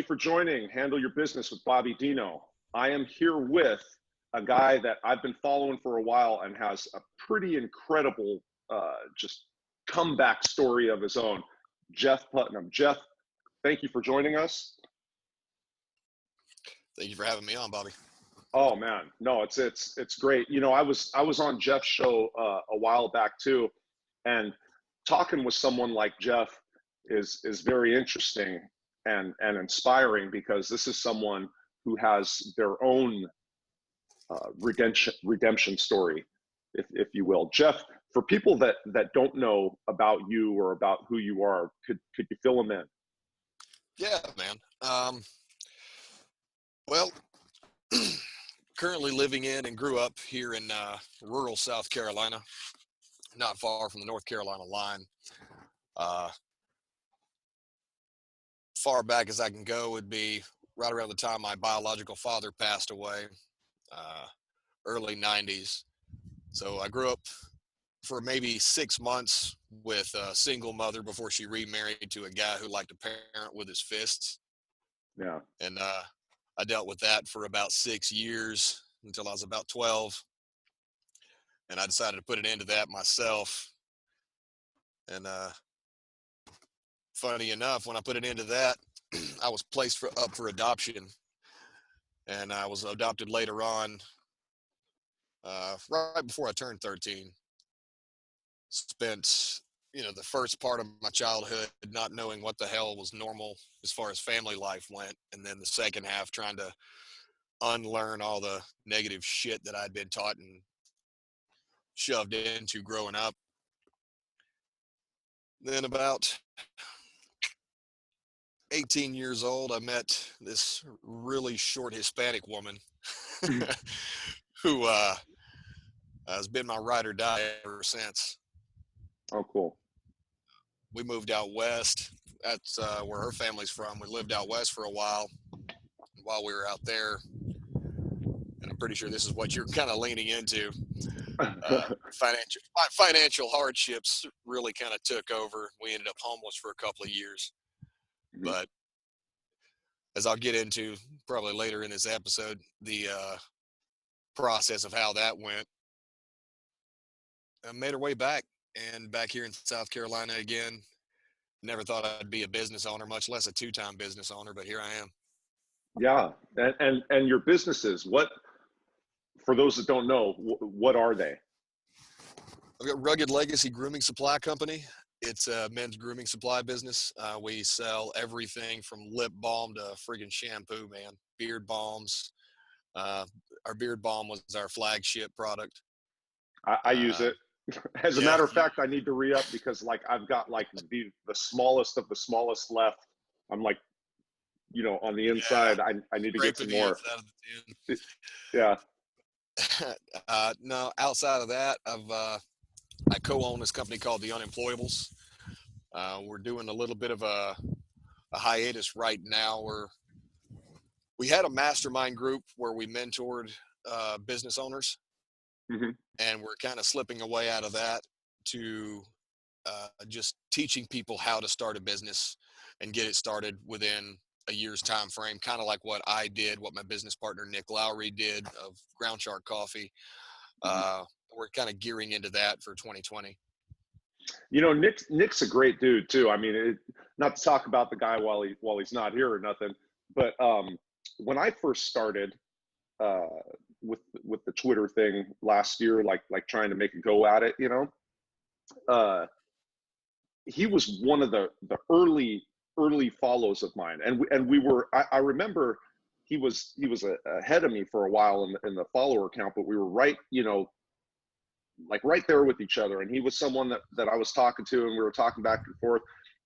you for joining Handle Your Business with Bobby Dino. I am here with a guy that I've been following for a while and has a pretty incredible just comeback story of his own, Jeff Putnam. Jeff, thank you for joining us. Thank you for having me on, Bobby. Oh man, no, it's great. You know, I was on Jeff's show a while back too, and talking with someone like Jeff is very interesting and inspiring, because this is someone who has their own redemption story, if you will. Jeff, for people that don't know about you or about who you are, could you fill them in? Yeah, man. Well, currently living in and grew up here in rural South Carolina, not far from the North Carolina line. Far back as I can go would be right around the time my biological father passed away, early 90s. So I grew up for maybe 6 months with a single mother before she remarried to a guy who liked to parent with his fists. Yeah. And I dealt with that for about 6 years until I was about 12. And I decided to put an end to that myself. And funny enough, when I put an end to that, I was placed up for adoption. And I was adopted later on, right before I turned 13. Spent, the first part of my childhood not knowing what the hell was normal as far as family life went. And then the second half trying to unlearn all the negative shit that I'd been taught and shoved into growing up. Then about 18 years old, I met this really short Hispanic woman who has been my ride or die ever since. Oh, cool. We moved out west. That's where her family's from. We lived out west for a while we were out there. And I'm pretty sure this is what you're kind of leaning into. Financial hardships really kind of took over. We ended up homeless for a couple of years. Mm-hmm. But as I'll get into probably later in this episode, the process of how that went, I made our way back, and back here in South Carolina again. Never thought I'd be a business owner, much less a two-time business owner, but here I am. Yeah. And your businesses, what, for those that don't know, what are they? I've got Rugged Legacy Grooming Supply Company. It's a men's grooming supply business. We sell everything from lip balm to friggin' shampoo, man. Beard balms. Our beard balm was our flagship product. I use it. As a matter of fact, I need to re-up because I've got the smallest of the smallest left. I'm on the inside. I need to get some more. Yeah. No, outside of that, I co-own this company called the Unemployables. We're doing a little bit of a hiatus right now, where we had a mastermind group where we mentored business owners. Mm-hmm. And we're kind of slipping away out of that to just teaching people how to start a business and get it started within a year's time frame, kind of like what I did, what my business partner Nick Lowry did of Ground Shark Coffee. Mm-hmm. We're kind of gearing into that for 2020. Nick's a great dude too. I mean, not to talk about the guy while he's not here or nothing, but when I first started with the Twitter thing last year, like trying to make a go at it, he was one of the early follows of mine, and we were. I remember he was ahead of me for a while in the follower count, but we were right there with each other. And he was someone that I was talking to, and we were talking back and forth.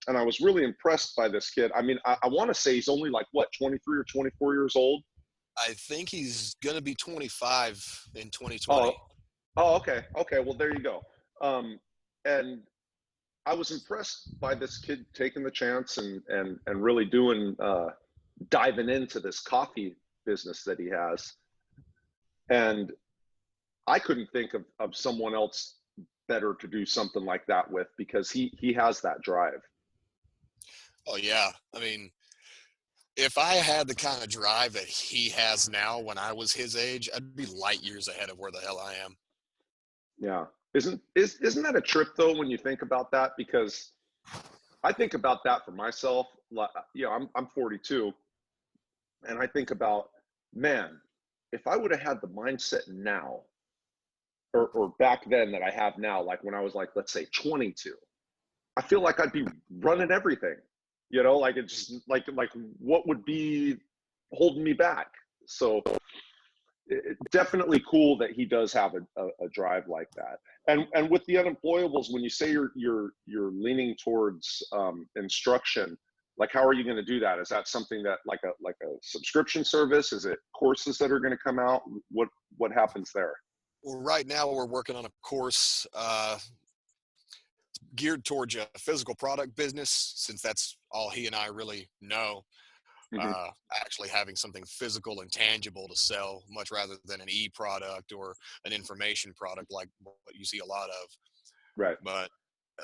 And I was really impressed by this kid. I mean, I want to say he's only 23 or 24 years old. I think he's going to be 25 in 2020. Oh, okay. Well, there you go. And I was impressed by this kid taking the chance and really diving into this coffee business that he has. And I couldn't think of someone else better to do something like that with, because he has that drive. Oh yeah. I mean, if I had the kind of drive that he has now when I was his age, I'd be light years ahead of where the hell I am. Yeah. Isn't that a trip though when you think about that? Because I think about that for myself. I'm 42, and I think about, man, if I would have had the mindset now, or back then that I have now, like when I was like, let's say 22, I feel like I'd be running everything. Like it just like what would be holding me back? So definitely cool that he does have a drive like that. And with the unemployables, when you say you're leaning towards instruction, like how are you going to do that? Is that something that like a subscription service? Is it courses that are going to come out? What happens there? Well, right now we're working on a course geared towards a physical product business, since that's all he and I really know. Hmm. Actually having something physical and tangible to sell, much rather than an e-product or an information product like what you see a lot of. Right. But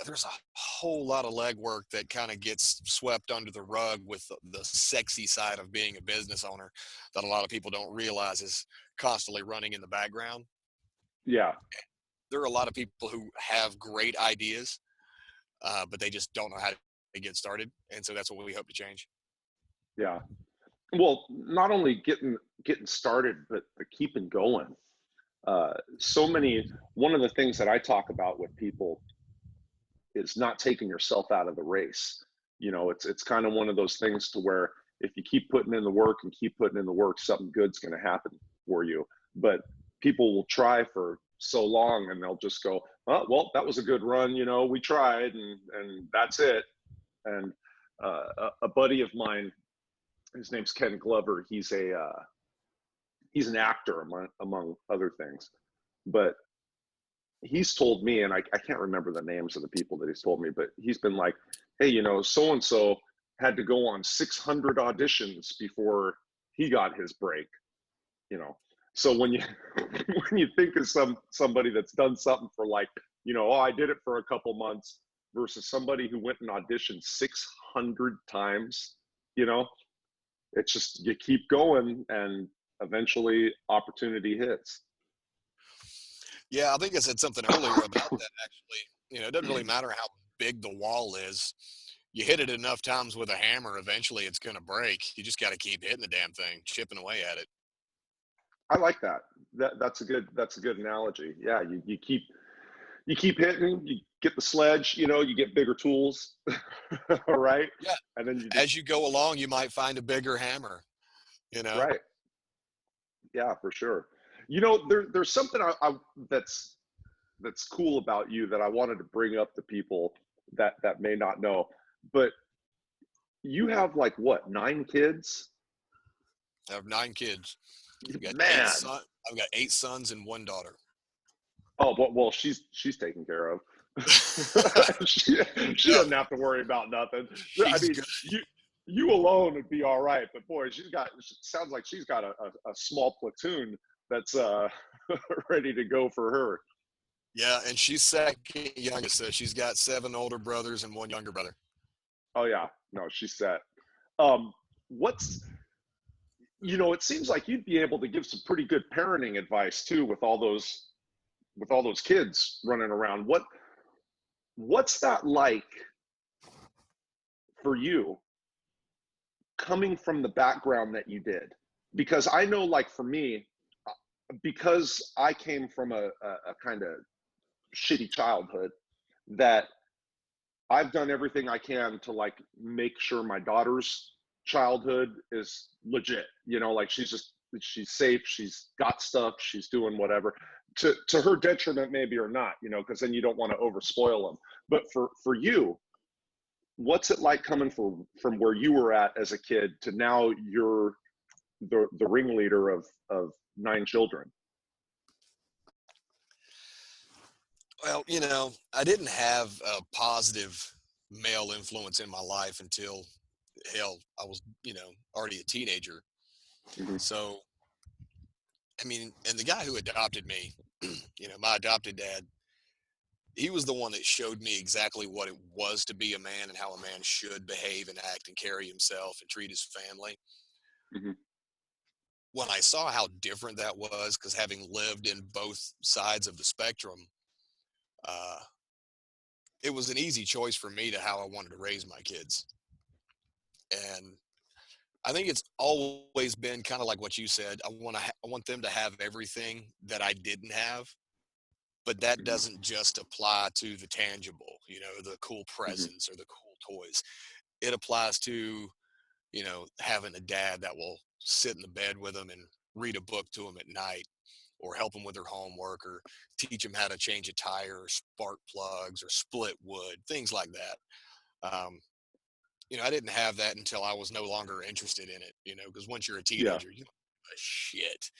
there's a whole lot of legwork that kind of gets swept under the rug with the sexy side of being a business owner that a lot of people don't realize is constantly running in the background. Yeah. There are a lot of people who have great ideas, but they just don't know how to get started. And so that's what we hope to change. Yeah. Well, not only getting started, but keeping going. So many. One of the things that I talk about with people is not taking yourself out of the race. It's kind of one of those things to where if you keep putting in the work and keep putting in the work, something good's going to happen for you. But people will try for so long and they'll just go, oh, well, that was a good run. We tried, and that's it. And a buddy of mine, his name's Ken Glover. He's an actor among other things, but he's told me, and I can't remember the names of the people that he's told me, but he's been like, hey, so and so had to go on 600 auditions before he got his break. You know, so when you when you think of somebody that's done something for like, oh, I did it for a couple months versus somebody who went and auditioned 600 times, you know, it's just you keep going and eventually opportunity hits. Yeah, I think I said something earlier about that actually. It doesn't really matter how big the wall is. You hit it enough times with a hammer, eventually it's going to break. You just got to keep hitting the damn thing, chipping away at it. I like that. That's a good analogy. Yeah, you keep hitting, you get the sledge, you get bigger tools, all right, Yeah. and then you just As you go along, you might find a bigger hammer, you know? right. Yeah, for sure. There's something that's cool about you that I wanted to bring up to people that may not know, but you have like what, 9 kids? I have 9 kids. I've got eight Man. son. I've got 8 sons and 1 daughter. Oh, well, she's taken care of. she, she Yeah, doesn't have to worry about nothing. I she's mean, good. you alone would be all right, but boy, sounds like she's got a small platoon that's ready to go for her. Yeah, and she's second youngest, so she's got 7 older brothers and 1 younger brother. Oh yeah, no, she's set. Um, what's it seems like you'd be able to give some pretty good parenting advice too with all those kids running around. What's that like for you coming from the background that you did? Because I know, like for me, because I came from a kind of shitty childhood, that I've done everything I can to like make sure my daughter's childhood is legit. Like she's safe, she's got stuff, she's doing whatever. To her detriment, maybe or not, because then you don't want to overspoil them. But for you, what's it like coming from where you were at as a kid to now you're the ringleader of 9 children? Well, I didn't have a positive male influence in my life until hell, I was, already a teenager. Hmm. So, I mean, and the guy who adopted me, my adopted dad, he was the one that showed me exactly what it was to be a man and how a man should behave and act and carry himself and treat his family. Hmm. When I saw how different that was, because having lived in both sides of the spectrum, uh, it was an easy choice for me to how I wanted to raise my kids. And I think it's always been kind of like what you said. I want them to have everything that I didn't have, but that Hmm. doesn't just apply to the tangible, the cool Hmm. presents or the cool toys. It applies to, having a dad that will sit in the bed with them and read a book to them at night, or help them with their homework, or teach them how to change a tire or spark plugs or split wood, things like that. Um, I didn't have that until I was no longer interested in it, because once you're a Yeah. teenager, you don't give a shit,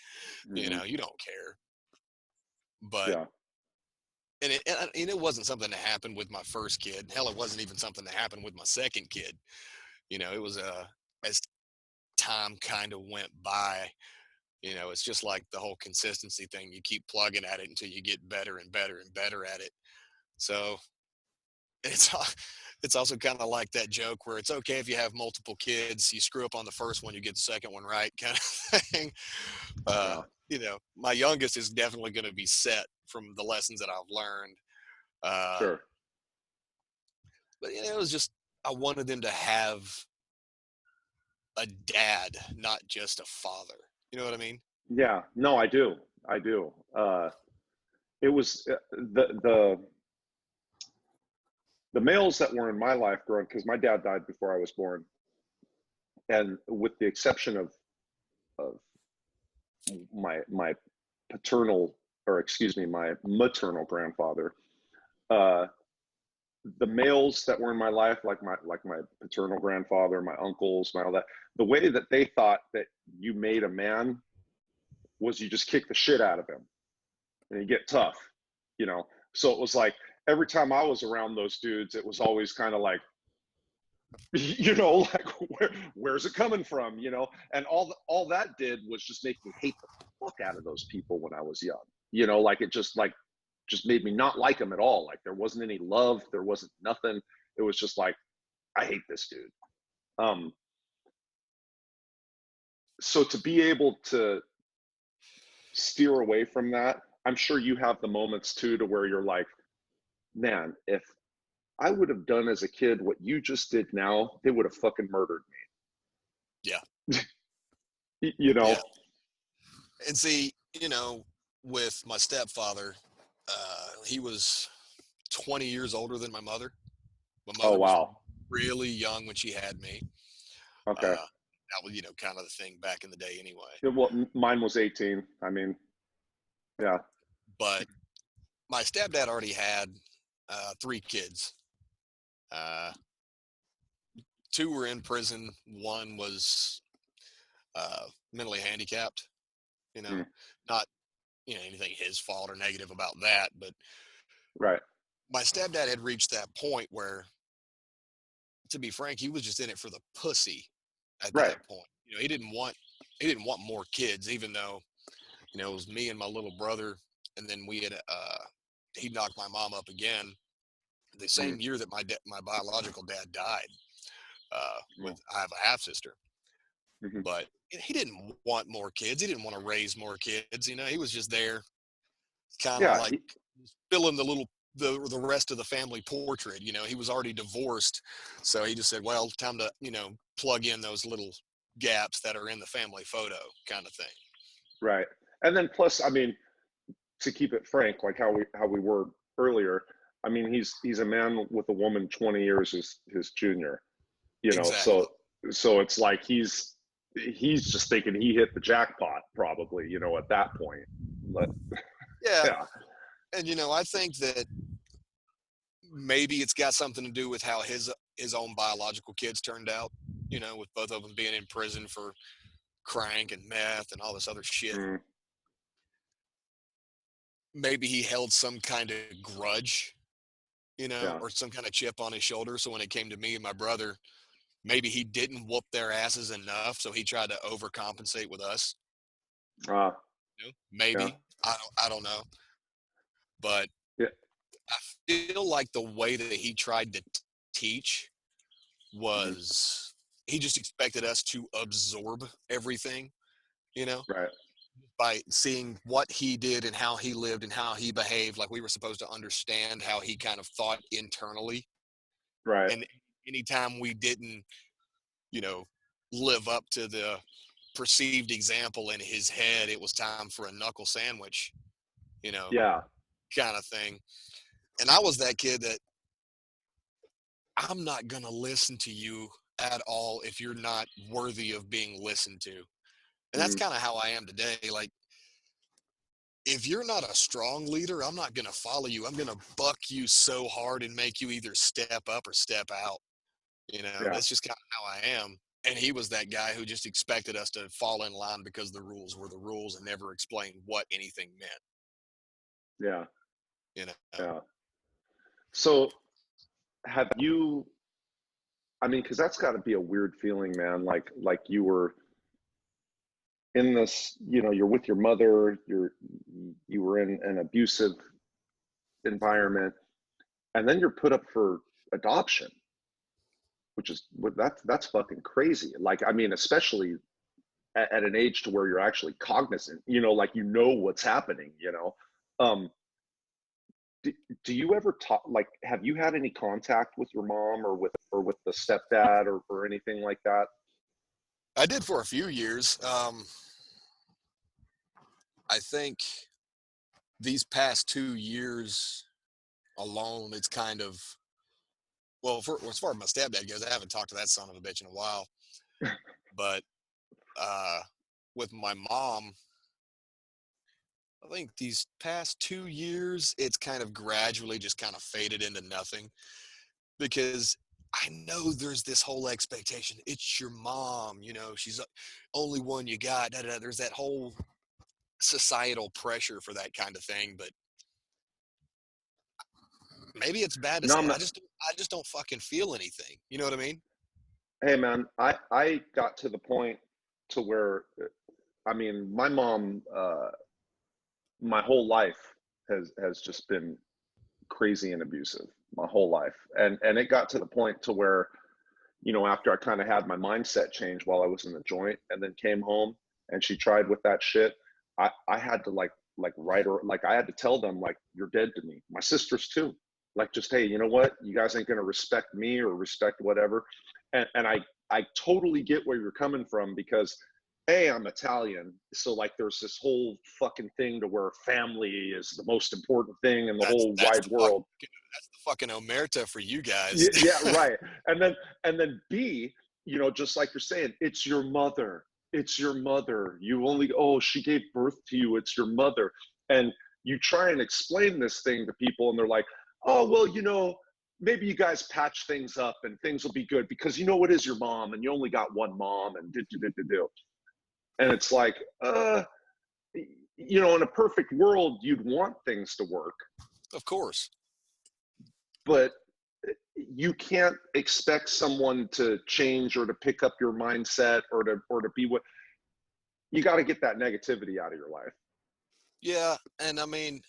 Hmm. you don't care. But, Yeah. and it wasn't something that happened with my first kid. Hell, it wasn't even something that happened with my second kid. It was, as time kind of went by, it's just like the whole consistency thing. You keep plugging at it until you get better and better and better at it. So it's it's also kind of like that joke where it's okay if you have multiple kids. You screw up on the first one, you get the second one right, kind of thing. Uh, Yeah. my youngest is definitely going to be set from the lessons that I've learned. Uh, Sure. but it was just I wanted them to have a dad, not just a father. You know what I mean? Yeah. No, I do. I do. It was the males that were in my life growing, because my dad died before I was born, and with the exception of my paternal, or excuse me, my maternal grandfather, uh, the males that were in my life, like my paternal grandfather, my uncles, my all that, the way that they thought that you made a man was you just kick the shit out of him and you get tough, you know. So it was like every time I was around those dudes, it was always kind of like, like where's it coming from, And all that did was just make me hate the fuck out of those people when I was young, like it just made me not like them at all. Like there wasn't any love, there wasn't nothing. It was just like, I hate this dude. Um, so to be able to steer away from that, I'm sure you have the moments too to where you're like, man, if I would have done as a kid what you just did now, they would have fucking murdered Yeah, me. You yeah. know? And see, with my stepfather, he was 20 years older than my mother. My Oh mother was wow. really young when she had me. Okay. That was, kind of the thing back in the day anyway. Yeah, well, mine was 18. I mean, yeah. But my stepdad already had three kids. Uh, two were in prison. One was mentally handicapped, you know, Mm, not, anything his fault or negative about that. But right. my stepdad had reached that point where, to be frank, he was just in it for the pussy at Right. that point. He didn't want more kids, even though, it was me and my little brother, and then he knocked my mom up again the Mm, same year that my biological dad died. mm, I have a half sister, mhm. but he didn't want more kids. He didn't want to raise more kids. He was just there, kind of Yeah. like filling the rest of the family portrait. He was already divorced, so he just said, "Well, time to plug in those little gaps that are in the family photo," kind of thing. Right. And then plus, I mean, to keep it frank, like how we were earlier, I mean, he's a man with a woman 20 years his junior, Exactly. so it's like he's just thinking he hit the jackpot probably, at that point. But Yeah, yeah. and I think that maybe it's got something to do with how his own biological kids turned out. With both of them being in prison for crank and meth and all this other shit. Mm, Maybe he held some kind of grudge, yeah. or some kind of chip on his shoulder. So when it came to me and my brother, maybe he didn't whoop their asses enough, so he tried to overcompensate with us. Uh, yeah. Maybe I don't know, but Yeah. feel like the way that he tried to teach Hmm. was he just expected us to absorb everything, you know, Right. by seeing what he did and how he lived and how he behaved. Like we were supposed to understand how he kind of thought internally. Right. And anytime we didn't, you know, live up to the perceived example in his head, it was time for a knuckle sandwich, you know, Yeah. kind of thing. And I was that kid that I'm not going to listen to you at all if you're not worthy of being listened to. And that's Hmm. kind of how I am today. Like, if you're not a strong leader, I'm not going to follow you. I'm going to buck you so hard and make you either step up or step out. You know, Yeah. that's just kind of how I am. And he was that guy who just expected us to fall in line because the rules were the rules and never explained what anything meant, Yeah. you know. Yeah. So have you, I mean, because that's got to be a weird feeling, man. Like you were in this, you're with your mother, you were in an abusive environment, and then you're put up for adoption, which is that's fucking crazy. Like, I mean, especially at an age to where you're actually cognizant, like what's happening. Um, do, do you ever talk, like, have you had any contact with your mom or with the stepdad or anything like that? I did for a few years. I think these past 2 years alone, it's kind of, well, as far as my stepdad goes, I haven't talked to that son of a bitch in a while. But uh, with my mom, I think these past 2 years, it's kind of gradually just kind of faded into nothing because I know there's this whole expectation. It's your mom, she's the only one you got. Da, da, da. There's that whole societal pressure for that kind of thing. But maybe it's bad to No, say. I'm not. I just don't fucking feel anything. You know what I mean? Hey, man, I got to the point to where, I mean, my mom, my whole life has just been crazy and abusive, my whole life, and it got to the point to where, after I kind of had my mindset change while I was in the joint, and then came home and she tried with that shit, I had to like write her, like I had to tell them, like, you're dead to me. My sisters too. Like, just, hey, you know what? You guys ain't gonna respect me or respect whatever. And I totally get where you're coming from, because I'm Italian, so like there's this whole fucking thing to where family is the most important thing in the That's whole that's wide the world. fucking omerta for you guys. Yeah, yeah, right. And then B, just like you're saying, it's your mother. It's your mother. You only, oh, she gave birth to you. It's your mother. And you try and explain this thing to people, and they're like, oh, well, maybe you guys patch things up and things will be good because it is your mom and you only got one mom and do. And it's like, in a perfect world, you'd want things to work, Of course. but you can't expect someone to change or to pick up your mindset or to be what you got to get that negativity out of your life. Yeah, and I mean,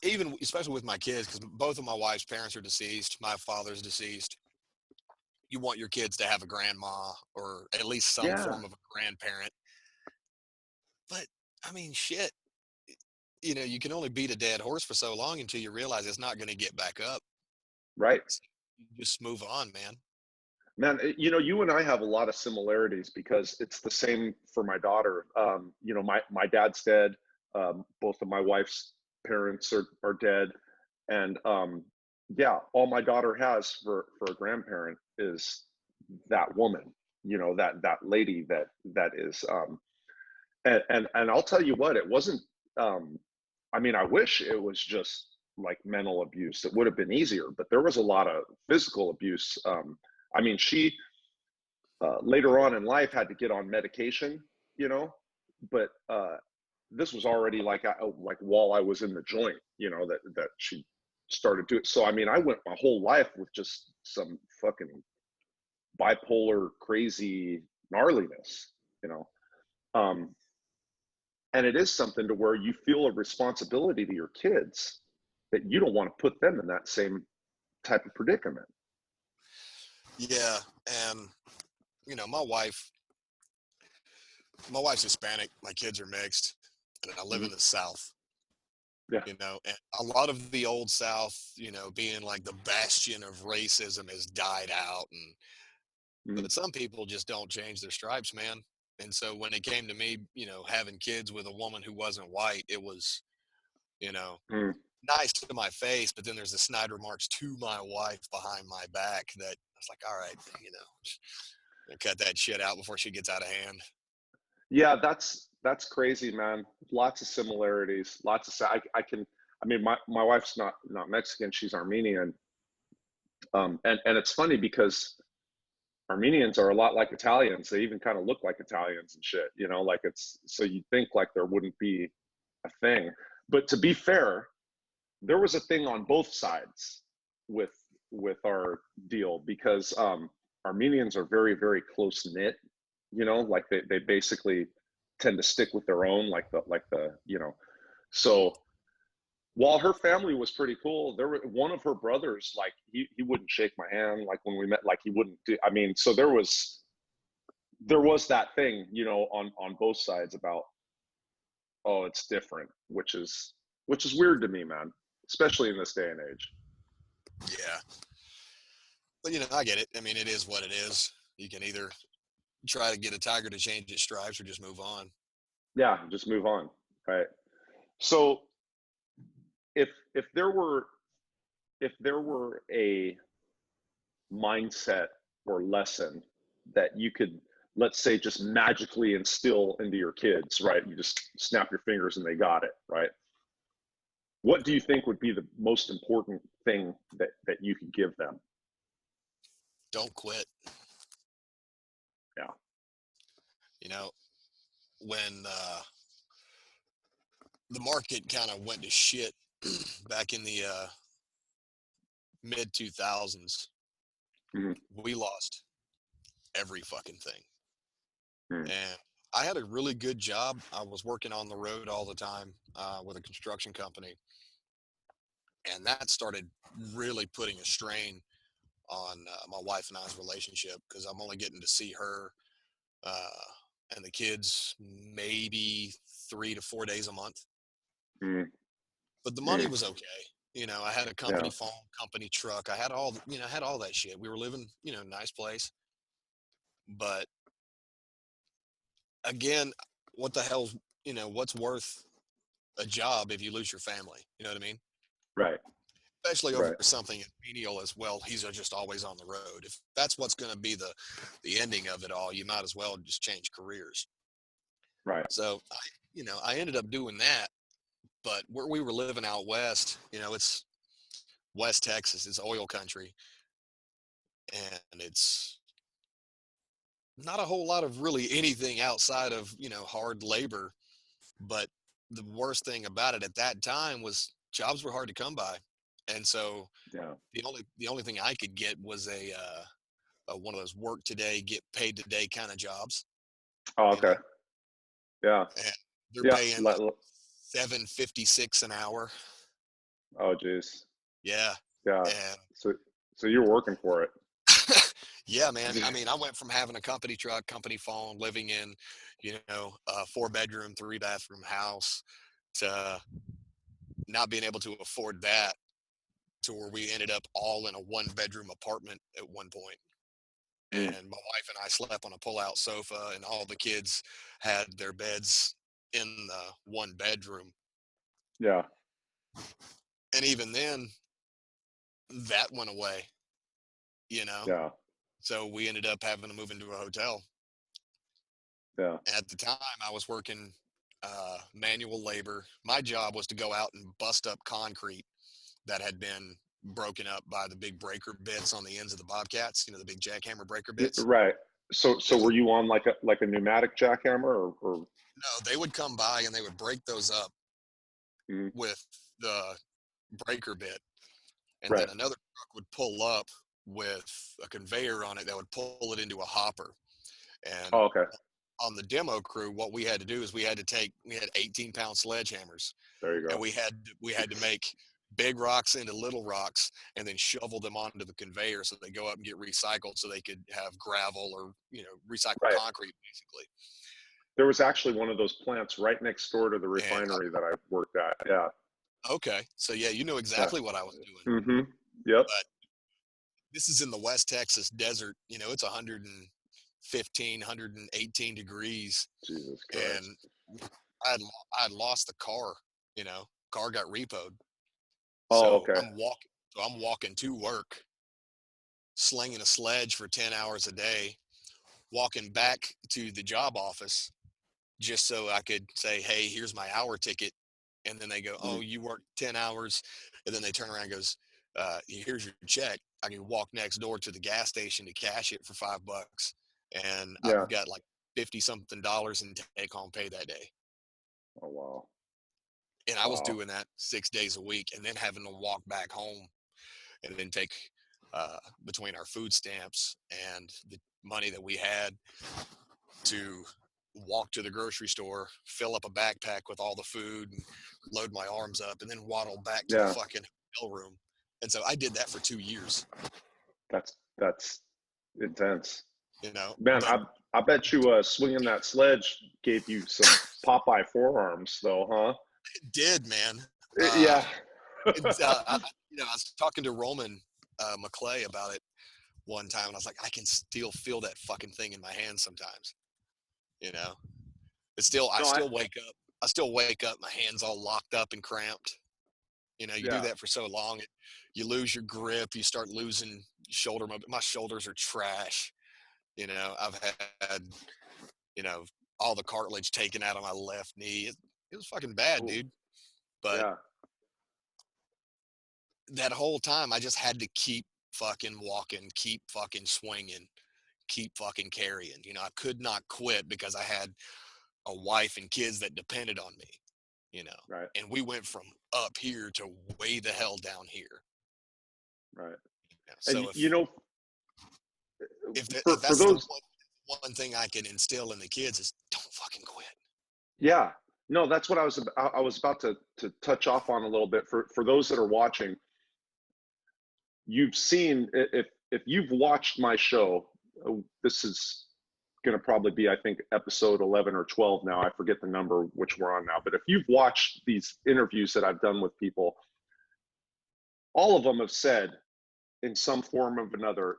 even especially with my kids, because both of my wife's parents are deceased. My father's deceased. You want your kids to have a grandma or at least some Yeah, form of a grandparent. But I mean, shit. You can only beat a dead horse for so long until you realize it's not going to get back up. right. So you just move on, man. Man, you and I have a lot of similarities because it's the same for my daughter. My dad's dead. Both of my wife's parents are dead, and yeah, all my daughter has for a grandparent is that woman. That lady that is. And I'll tell you what, it wasn't. Um, I mean, I wish it was just like mental abuse. It would have been easier, but there was a lot of physical abuse. I mean, she later on in life had to get on medication, you know, but this was already like while I was in the joint, that she started to. So I mean, I went my whole life with just some fucking bipolar, crazy gnarliness, you know. And it is something to where you feel a responsibility to your kids, that you don't want to put them in that same type of predicament. Yeah. And, you know, my wife's Hispanic. My kids are mixed, and I live Mm-hmm. in the South. Yeah. You know, and a lot of the old South, you know, being like the bastion of racism has died out, and Mm-hmm. but some people just don't change their stripes, man. And so when it came to me, you know, having kids with a woman who wasn't white, it was, you know, Mm-hmm. nice to my face, but then there's the snide remarks to my wife behind my back that I was like, all right, you know, cut that shit out before she gets out of hand. Yeah, that's crazy, man. Lots of similarities. Lots of I can. I mean, my wife's not Mexican. She's Armenian. And it's funny because Armenians are a lot like Italians. They even kind of look like Italians and shit. You know, like it's so you think like there wouldn't be a thing. But to be fair, there was a thing on both sides with our deal because Armenians are very very close knit. You know, like they basically tend to stick with their own, like the you know. So while her family was pretty cool, there were one of her brothers like he wouldn't shake my hand like when we met, like he wouldn't do. I mean, so there was that thing, you know, on both sides about, oh, it's different, which is weird to me, man, especially in this day and age. Yeah. But, you know, I get it. I mean, it is what it is. You can either try to get a tiger to change its stripes or just move on. Yeah, just move on, right? So if if there were if there were a mindset or lesson that you could, let's say, just magically instill into your kids, right? You just snap your fingers and they got it, right? What do you think would be the most important thing that you could give them? Don't quit. Yeah. You know, when the market kind of went to shit back in the mid 2000s, Mm-hmm. we lost every fucking thing. Mm-hmm. And I had a really good job. I was working on the road all the time with a construction company. And that started really putting a strain on my wife and I's relationship because I'm only getting to see her uh, and the kids maybe 3 to 4 days a month. Mm-hmm. But the money Mm-hmm. was okay. You know, I had a company Yeah. phone, company truck. I had all, you know, I had all that shit. We were living, you know, nice place. But again, what the hell's, you know, what's worth a job if you lose your family? You know what I mean? Right. Especially over Right. something menial as well. He's just always on the road. If that's what's going to be the ending of it all, you might as well just change careers. Right. So, you know, I ended up doing that. But where we were living out west, you know, it's West Texas, it's oil country, and it's not a whole lot of really anything outside of, you know, hard labor. But the worst thing about it at that time was jobs were hard to come by. And so Yeah. the only thing I could get was a one of those work today, get paid today kind of jobs, Oh, you know, okay. Yeah. and they're Yeah. paying like 7.56 an hour. Oh, geez. Yeah. Yeah. And So you're working for it. yeah, man. I mean, I went from having a company truck, company phone, living in, you know, a 4 bedroom, 3 bathroom house to not being able to afford that to where we ended up all in a 1 bedroom apartment at one point. Mm. And my wife and I slept on a pull-out sofa, and all the kids had their beds in the 1 bedroom. Yeah. And even then, that went away, you know. Yeah. So we ended up having to move into a hotel. Yeah. At the time, I was working manual labor. My job was to go out and bust up concrete that had been broken up by the big breaker bits on the ends of the bobcats. You know, the big jackhammer breaker bits. Right. They So would were you on like a pneumatic jackhammer or no, they would come by and they would break those up mm, with the breaker bit, and right. then another truck would pull up with a conveyor on it that would pull it into a hopper. And Oh, okay. on the demo crew, what we had to do is we had 18-pound sledgehammers, There you and go. we had to make big rocks into little rocks and then shovel them onto the conveyor so they go up and get recycled so they could have gravel or, recycled Right. concrete basically. There was actually one of those plants right next door to the And refinery that I worked at. Yeah. okay, so yeah, you know Yeah. exactly what I was doing. Mm-hmm. Yep. But this is in the West Texas desert. It's 115, 118 degrees, Jesus and Christ. I'd lost the car. Car got repoed. Oh, So okay. I'm walking to work, slinging a sledge for 10 hours a day, walking back to the job office just so I could say, "Hey, here's my hour ticket." And then they go, "Oh, Mhm. you worked 10 hours." And then they turn around and goes, "Here's your check." I can walk next door to the gas station to cash it for $5. And Yeah. I've got like 50 something dollars in take home pay that day. Oh, wow. And I was Wow. doing that 6 days a week and then having to walk back home and then take between our food stamps and the money that we had to walk to the grocery store, fill up a backpack with all the food, and load my arms up, and then waddle back to the Yeah. fucking hotel room. And so I did that for 2 years, That's intense. you know. Man, But I bet you swinging that sledge gave you some Popeye forearms, though, huh? it did, man. Yeah. I was talking to Roman McClay about it one time, and I was like, I can still feel that fucking thing in my hands sometimes. You know, I No, I still wake up. I still wake up, my hands all locked up and cramped. You do yeah. that for so long, you lose your grip, you start losing shoulder mobility. My shoulders are trash. I've had, you know, all the cartilage taken out of my left knee. It was fucking bad, Ooh, dude. But yeah. that whole time, I just had to keep fucking walking, keep fucking swinging, keep fucking carrying. I could not quit because I had a wife and kids that depended on me, you know, Right. and we went from up here to way the hell down here. Right. And So you know, if for that's the those, one thing I can instill in the kids is don't fucking quit. yeah. No, that's what I was about to touch off on a little bit. For those that are watching, you've seen, if you've watched my show, this is going to probably be, I think, episode 11 or 12 now. I forget the number which we're on now. But if you've watched these interviews that I've done with people, all of them have said in some form of another,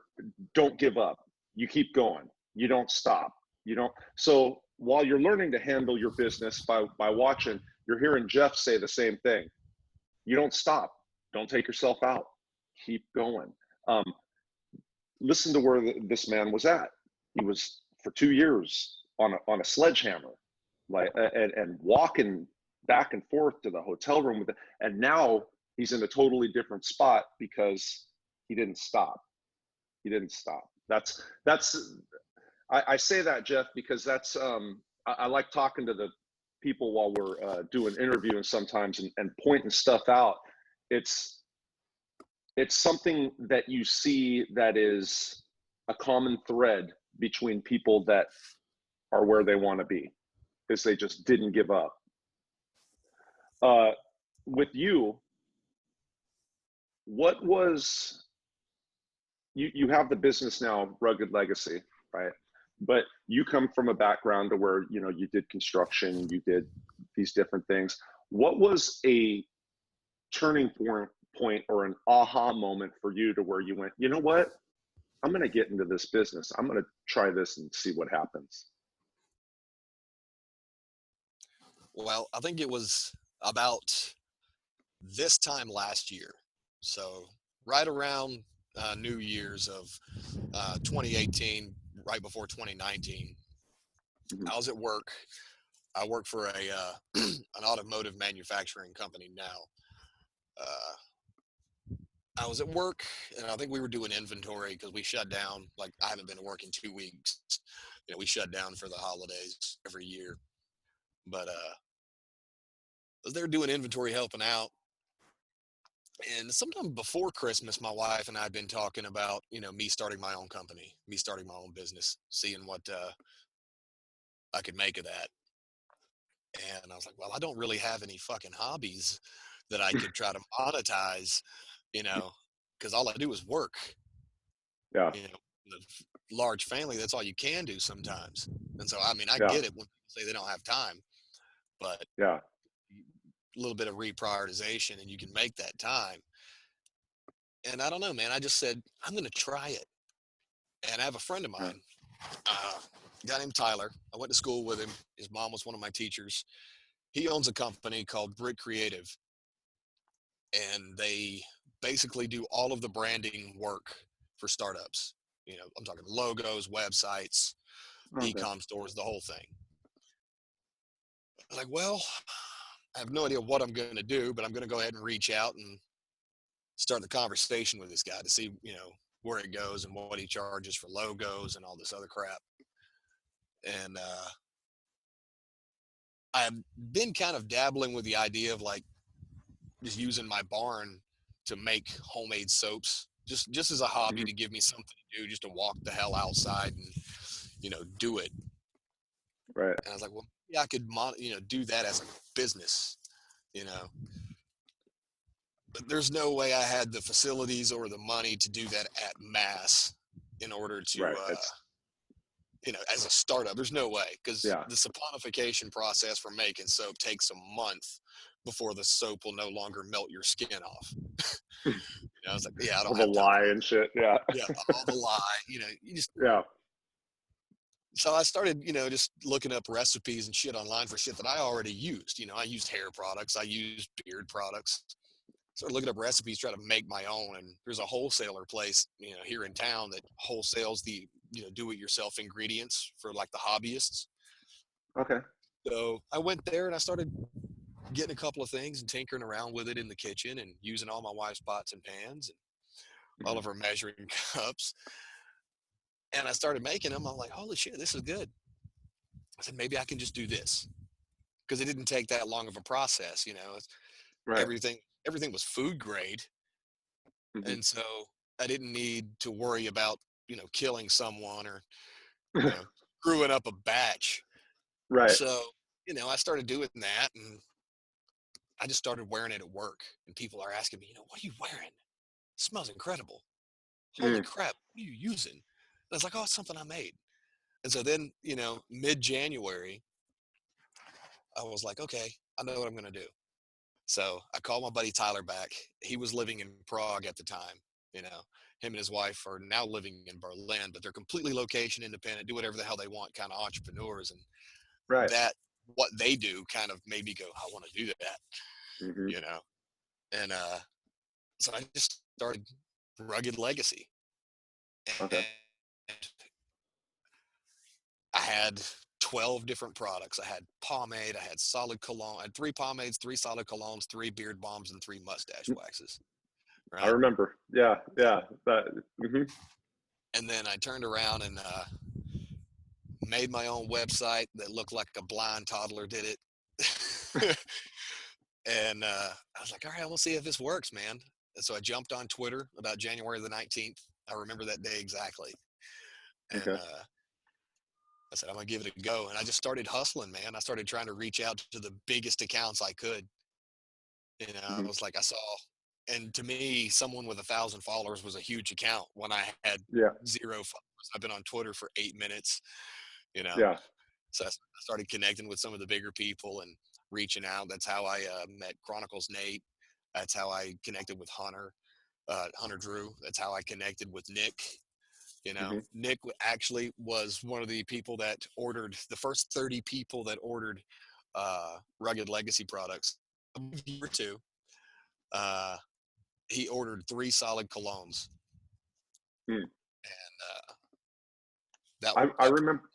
don't give up. You keep going. You don't stop. You don't. So while you're learning to handle your business by watching, you're hearing Jeff say the same thing. You don't stop. Don't take yourself out. Keep going. Um, Listen to where this man was at. He was for 2 years on a sledgehammer, like and walking back and forth to the hotel room with it. And now he's in a totally different spot because he didn't stop. He didn't stop. That's I say that, Jeff, because I like talking to the people while we're doing interviewing sometimes and pointing stuff out. It's it's something that you see that is a common thread between people that are where they want to be because they just didn't give up. Uh, with you, what was you have the business now, Rugged Legacy, right? But you come from a background to where you did construction, you did these different things. What was a turning point or an aha moment for you to where you went, you know what? I'm going to get into this business. I'm going to try this and see what happens. Well, I think it was about this time last year. So right around New Year's of 2018, right before 2019, Mm-hmm. I was at work. I work for a an automotive manufacturing company now. Uh, I was at work, and I think we were doing inventory because we shut down. Like I haven't been to work in 2 weeks. We shut down for the holidays every year. But I was there doing inventory, helping out. And sometime before Christmas, my wife and I had been talking about, me starting my own company, me starting my own business, seeing what I could make of that. And I was like, well, I don't really have any fucking hobbies. that I could try to monetize, you know, because all I do is work, Yeah. you know, with a large family, that's all you can do sometimes. And so, I mean, I Yeah. get it when people say they don't have time, but Yeah. a little bit of reprioritization and you can make that time. And I don't know, man, I just said, I'm going to try it. And I have a friend of Yeah. mine, a guy named Tyler. I went to school with him. His mom was one of my teachers. He owns a company called Brick Creative, and they basically do all of the branding work for startups. You know, I'm talking logos, websites, Okay. e-com stores, the whole thing. I was like, well, I have no idea what I'm going to do, but I'm going to go ahead and reach out and start the conversation with this guy to see, you know, where it goes and what he charges for logos and all this other crap. And I've been kind of dabbling with the idea of like just using my barn to make homemade soaps, just as a hobby Hmm. to give me something to do, just to walk the hell outside and do it. Right. And I was like, well, yeah, I could do that as a business, you know. But there's no way I had the facilities or the money to do that at mass in order to Right. It's as a startup. There's no way, because yeah. the saponification process for making soap takes a month before the soap will no longer melt your skin off. I was like, yeah, I All don't the have time. lie and shit. Yeah. Yeah, all the lie, you just. Yeah. So I started, just looking up recipes and shit online for shit that I already used. I used hair products, I used beard products. Started looking up recipes, try to make my own. And there's a wholesaler place, here in town that wholesales the, do-it-yourself ingredients for like the hobbyists. Okay. So I went there and I started getting a couple of things and tinkering around with it in the kitchen and using all my wife's pots and pans and all Hmm. of her measuring cups. And I started making them. I'm like, holy shit, this is good. I said, maybe I can just do this, because it didn't take that long of a process. Right. Everything, everything was food grade. Hmm. And so I didn't need to worry about, killing someone or, you know, screwing up a batch. Right. So, I started doing that and I just started wearing it at work. And people are asking me, what are you wearing? It smells incredible. Holy Mm. crap, what are you using? And I was like, oh, it's something I made. And so then, mid-January, I was like, okay, I know what I'm going to do. So I called my buddy Tyler back. He was living in Prague at the time. You know, him and his wife are now living in Berlin, but they're completely location independent, do whatever the hell they want, kind of entrepreneurs. And Right. that, what they do kind of made me go, I want to do that, Hmm. you know? And so I just started Rugged Legacy. Okay. And I had 12 different products. I had pomade, I had solid cologne, I had 3 pomades, 3 solid colognes, 3 beard balms, and 3 mustache waxes. I Right. remember. Yeah. Yeah. That. Hmm. And then I turned around and made my own website that looked like a blind toddler did it. And I was like, all right, we'll see if this works, man. And so I jumped on Twitter about January the 19th. I remember that day exactly. And Okay. I said, I'm going to give it a go. And I just started hustling, man. I started trying to reach out to the biggest accounts I could. I Hmm. was like, I saw, and to me, someone with 1,000 followers was a huge account when I had Yeah. 0 followers. I've been on Twitter for 8 minutes, you know. Yeah. So I started connecting with some of the bigger people and reaching out. That's how I met Chronicles Nate. That's how I connected with Hunter Drew. That's how I connected with Nick. Hmm. Nick actually was one of the people that ordered the first 30 people that ordered Rugged Legacy products. A year or two, uh, he ordered 3 solid colognes, Mm. and that I that remember.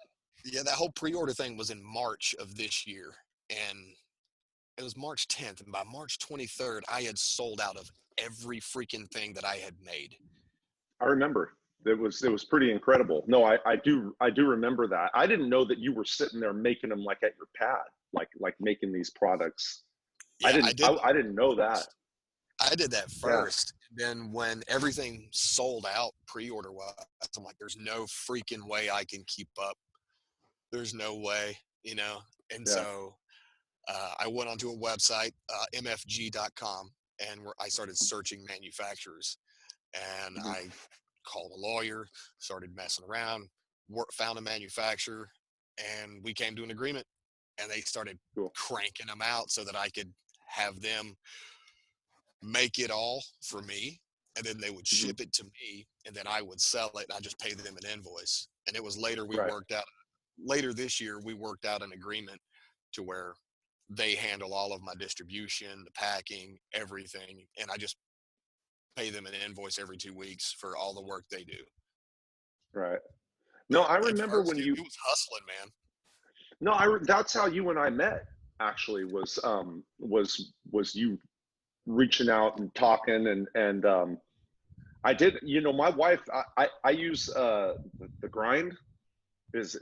yeah, that whole pre-order thing was in March of this year, and it was March 10th, and by March 23rd, I had sold out of every freaking thing that I had made. I remember. It was pretty incredible. No, I do remember that. I didn't know that you were sitting there making them like at your pad, like making these products. I Yeah, didn't. I didn't know that. first. I did that Yeah. first. Then when everything sold out pre-order wise, I'm like, there's no freaking way I can keep up. There's no way. And Yeah. so I went onto a website, mfg.com, and I started searching manufacturers. And Hmm. I called a lawyer, started messing around, found a manufacturer, and we came to an agreement. And they started Cool. cranking them out so that I could have them make it all for me, and then they would Hmm. ship it to me, and then I would sell it, and I just pay them an invoice. And it was Right. later this year we worked out an agreement to where they handle all of my distribution, the packing, everything, and I just pay them an invoice every 2 weeks for all the work they do. Right. No, But I at remember first when you. it was hustling, man. No, that's how you and I met. Actually, was you reaching out and talking and I did. You know, my wife. I use the grind is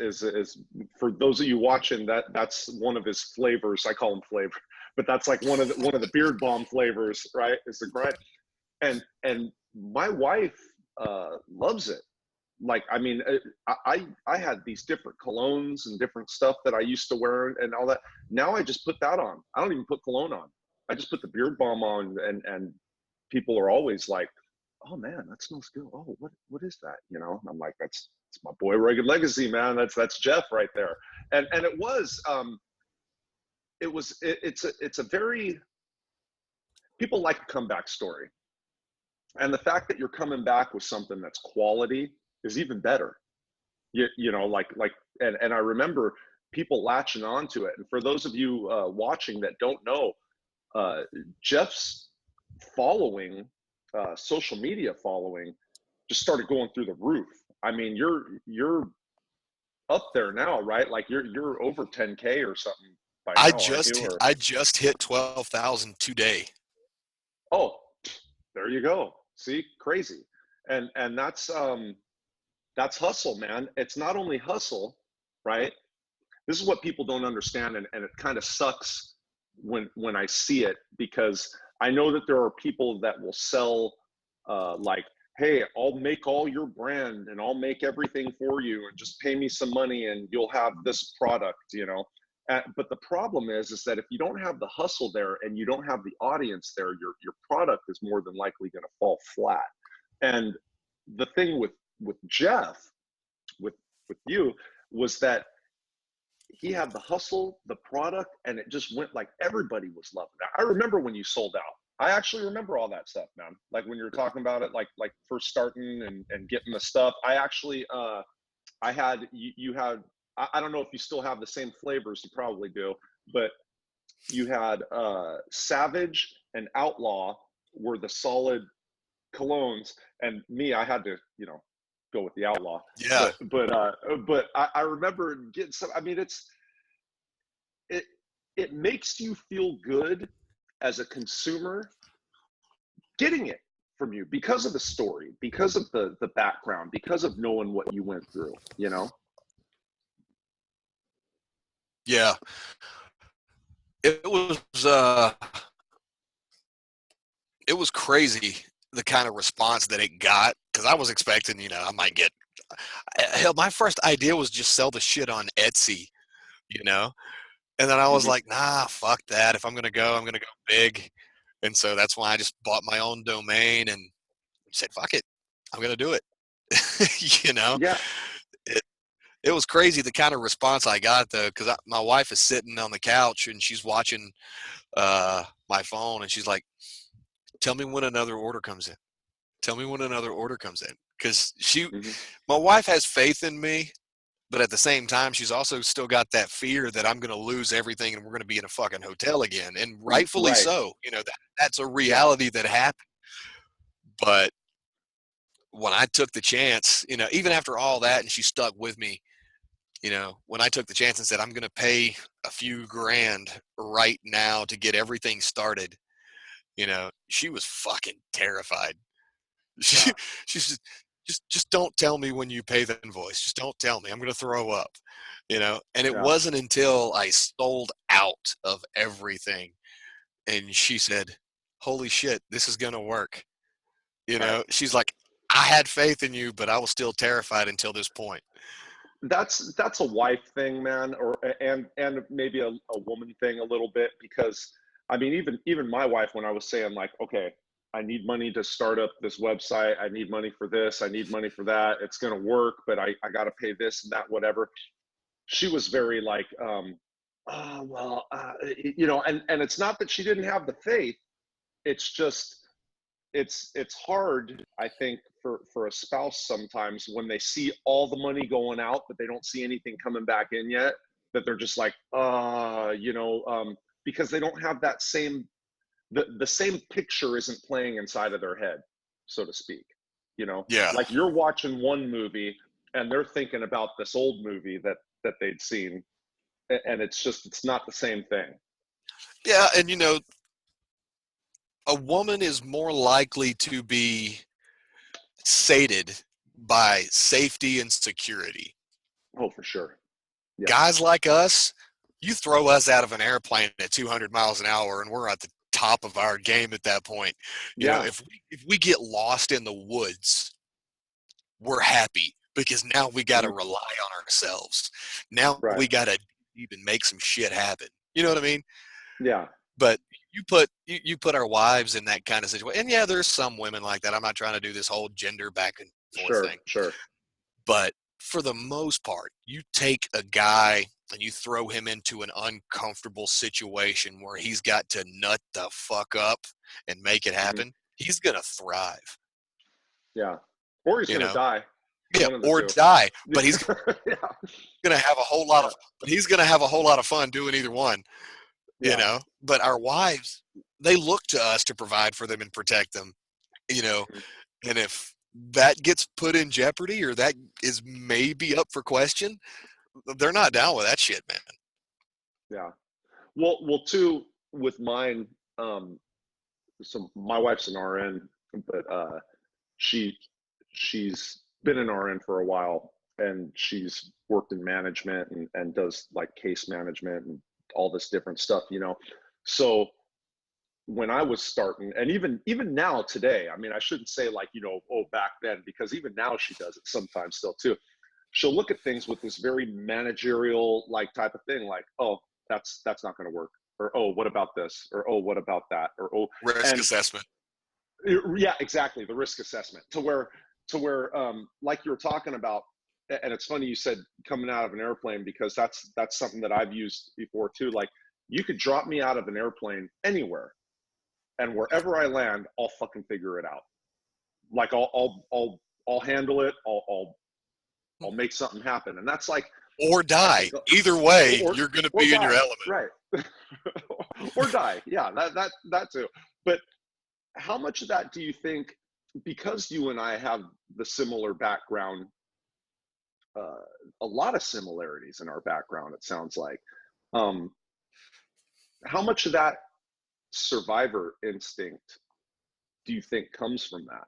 for those of you watching, that's one of his flavors. I call him flavor, but that's like one of the beard balm flavors, right? Is the grind, and my wife loves it. Like, I mean, I had these different colognes and different stuff that I used to wear and all that. Now I just put that on. I don't even put cologne on. I just put the beard balm on, and people are always like, "Oh man, that smells good. Oh, what is that?" You know, and I'm like, "It's my boy Rugged Legacy, man. That's Jeff right there." And it's a very, people like a comeback story, and the fact that you're coming back with something that's quality is even better. You know, like and I remember people latching onto it. And for those of you watching that don't know, uh, Jeff's following, social media following, just started going through the roof. I mean, you're up there now, right? Like you're over 10K or something by now, aren't you? Or I just hit 12,000 today. oh, there you go. See, crazy. And that's hustle, man. It's not only hustle, right? This is what people don't understand, and it kind of sucks when I see it, because I know that there are people that will sell, like, hey, I'll make all your brand and I'll make everything for you and just pay me some money and you'll have this product, you know. But the problem is that if you don't have the hustle there and you don't have the audience there, your product is more than likely going to fall flat. And the thing with Jeff, with with you, was that he had the hustle, the product, and it just went like everybody was loving it. I remember when you sold out. I actually remember all that stuff, man. Like when you were talking about it, like first starting and getting the stuff. I actually I had you had, I don't know if you still have the same flavors, you probably do, but you had Savage and Outlaw were the solid colognes, and me, I had to, go with the Outlaw. Yeah. But I remember getting some. I mean, it it makes you feel good as a consumer getting it from you because of the story, because of the background, because of knowing what you went through. You know. Yeah. It was uh it was crazy the kind of response that it got, because I was expecting, I might get hell. My first idea was just sell the shit on Etsy, you know, and then I was Hmm. like, nah, fuck that. If I'm gonna go big, and so that's why I just bought my own domain and said, fuck it, I'm gonna do it. you know, Yeah. it, it was crazy the kind of response I got though, because my wife is sitting on the couch and she's watching my phone, and she's like, tell me when another order comes in. Tell me when another order comes in. Because Hmm. my wife has faith in me, but at the same time, she's also still got that fear that I'm going to lose everything and we're going to be in a fucking hotel again. And rightfully Right. so. That's a Yeah. reality that happened. But when I took the chance, even after all that, and she stuck with me, when I took the chance and said, I'm going to pay a few grand right now to get everything started, she was fucking terrified. She, Yeah. she's just don't tell me when you pay the invoice. Just don't tell me. I'm going to throw up, And it Yeah. wasn't until I sold out of everything and she said, holy shit, this is going to work. Right. She's like, I had faith in you, but I was still terrified until this point. that's a wife thing, man, or and maybe a woman thing a little bit, because I mean, even my wife, when I was saying like, okay, I need money to start up this website, I need money for this, I need money for that, it's gonna work, but I got to pay this and that, whatever. She was very like, oh well, and it's not that she didn't have the faith. It's just it's hard, I think, for a spouse sometimes when they see all the money going out but they don't see anything coming back in yet, that they're just like, because they don't have that same, the same picture isn't playing inside of their head, so to speak. Yeah. Like you're watching one movie and they're thinking about this old movie that they'd seen, and it's not the same thing. Yeah. And, a woman is more likely to be sated by safety and security. Oh, for sure. Yeah. Guys like us, you throw us out of an airplane at 200 miles an hour and we're at the top of our game at that point. Yeah. If we get lost in the woods, we're happy because now we got to Mhm. rely on ourselves. Now Right. we got to even make some shit happen. You know what I mean? Yeah. But you put our wives in that kind of situation. And yeah, there's some women like that. I'm not trying to do this whole gender back and forth Sure. thing. Sure. But for the most part, you take a guy and you throw him into an uncomfortable situation where he's got to nut the fuck up and make it Hmm. happen, he's going to thrive, Yeah. Or he's you gonna know? die. Yeah, One of the or two. die, but he's Yeah. going to have a whole lot Yeah. of but he's going to have a whole lot of fun doing either one, you Yeah. know? But our wives, they look to us to provide for them and protect them, you know? Mhm. And if that gets put in jeopardy or that is maybe up for question, they're not down with that shit, man. Yeah. Well, too, with mine, so my wife's an RN, but she she's been an RN for a while, and she's worked in management and does like case management and all this different stuff. So when I was starting, and even now today, I mean, I shouldn't say like, oh, back then, because even now she does it sometimes still too. She'll look at things with this very managerial like type of thing, like, oh, that's not going to work, or oh, what about this, or oh, what about that, or oh, Risk and assessment. yeah, exactly, the risk assessment, to where like you were talking about. And it's funny you said coming out of an airplane, because that's something that I've used before too. Like, you could drop me out of an airplane anywhere, and wherever I land, I'll fucking figure it out. Like, I'll handle it. I'll make something happen. And that's like, Or I die. think, Either way, or you're going to or be in your die, element. right? Or die. Yeah, that too. But how much of that do you think, because you and I have the similar background, uh, a lot of similarities in our background, it sounds like, um, how much of that survivor instinct do you think comes from that?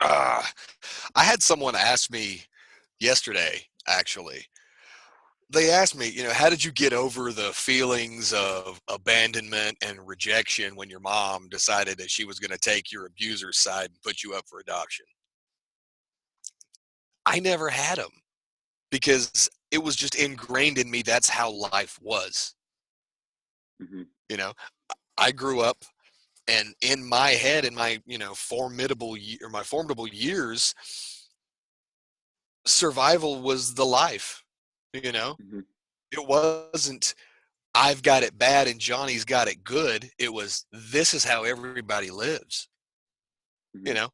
Uh, I had someone ask me yesterday, actually. They asked me, how did you get over the feelings of abandonment and rejection when your mom decided that she was going to take your abuser's side and put you up for adoption? I never had them because it was just ingrained in me. That's how life was. Hmm. You know, I grew up and in my head, in my, my formidable years, survival was the life, you know, Hmm. it wasn't, I've got it bad and Johnny's got it good. It was, this is how everybody lives. You Hmm. know,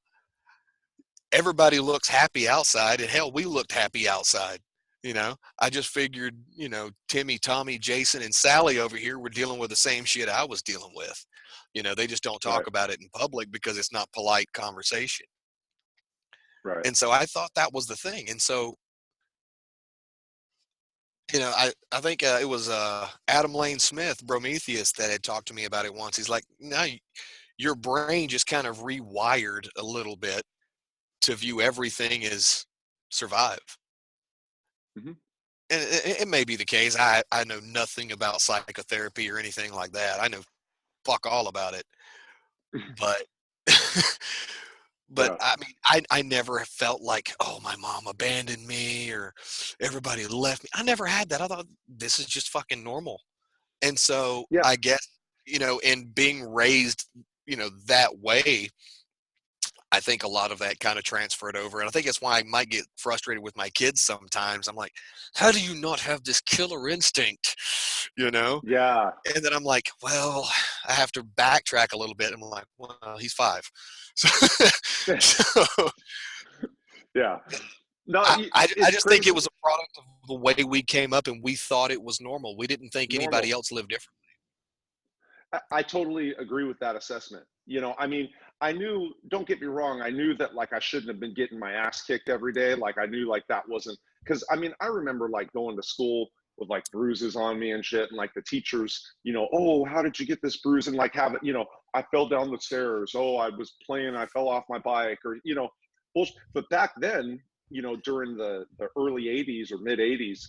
everybody looks happy outside, and hell, we looked happy outside. I just figured, Timmy, Tommy, Jason, and Sally over here were dealing with the same shit I was dealing with. They just don't Right. talk about it in public because it's not polite conversation. Right. And so I thought that was the thing. And so, I think it was Adam Lane Smith, Prometheus, that had talked to me about it once. He's like, no, your brain just kind of rewired a little bit to view everything as survive. Hmm. And it may be the case. I know nothing about psychotherapy or anything like that. I know fuck all about it. But But Yeah. I mean, I never felt like, oh, my mom abandoned me or everybody left me. I never had that. I thought this is just fucking normal. And so Yeah. I guess, in being raised, that way, I think a lot of that kind of transferred over. And I think that's why I might get frustrated with my kids sometimes. I'm like, how do you not have this killer instinct? You know? Yeah. And then I'm like, well, I have to backtrack a little bit. I'm like, well, he's 5. So, so Yeah. No, I it's just think it crazy. was a product of the way we came up and we thought it was normal. We didn't think anybody Normal. else lived different. I totally agree with that assessment. I mean, I knew, don't get me wrong, I knew that like I shouldn't have been getting my ass kicked every day. Like I knew like that wasn't, because I mean, I remember like going to school with like bruises on me and shit. And like the teachers, oh, how did you get this bruise? And like have it, I fell down the stairs. Oh, I was playing, I fell off my bike or, but back then, during the early 80s or mid 80s,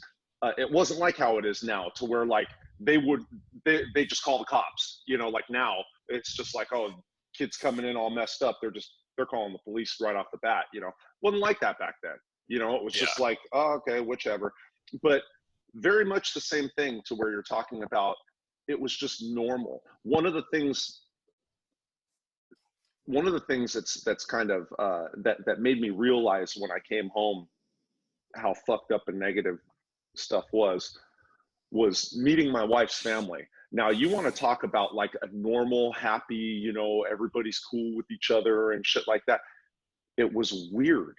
it wasn't like how it is now to where like they would they just call the cops. Like now it's just like, oh, kids coming in all messed up, they're calling the police right off the bat. Wasn't like that back then. It was Yeah. just like, oh, okay, whichever. But very much the same thing to where you're talking about, it was just normal. One of the things that's kind of that made me realize when I came home how fucked up and negative stuff was meeting my wife's family. Now, you want to talk about like a normal, happy, everybody's cool with each other and shit like that. It was weird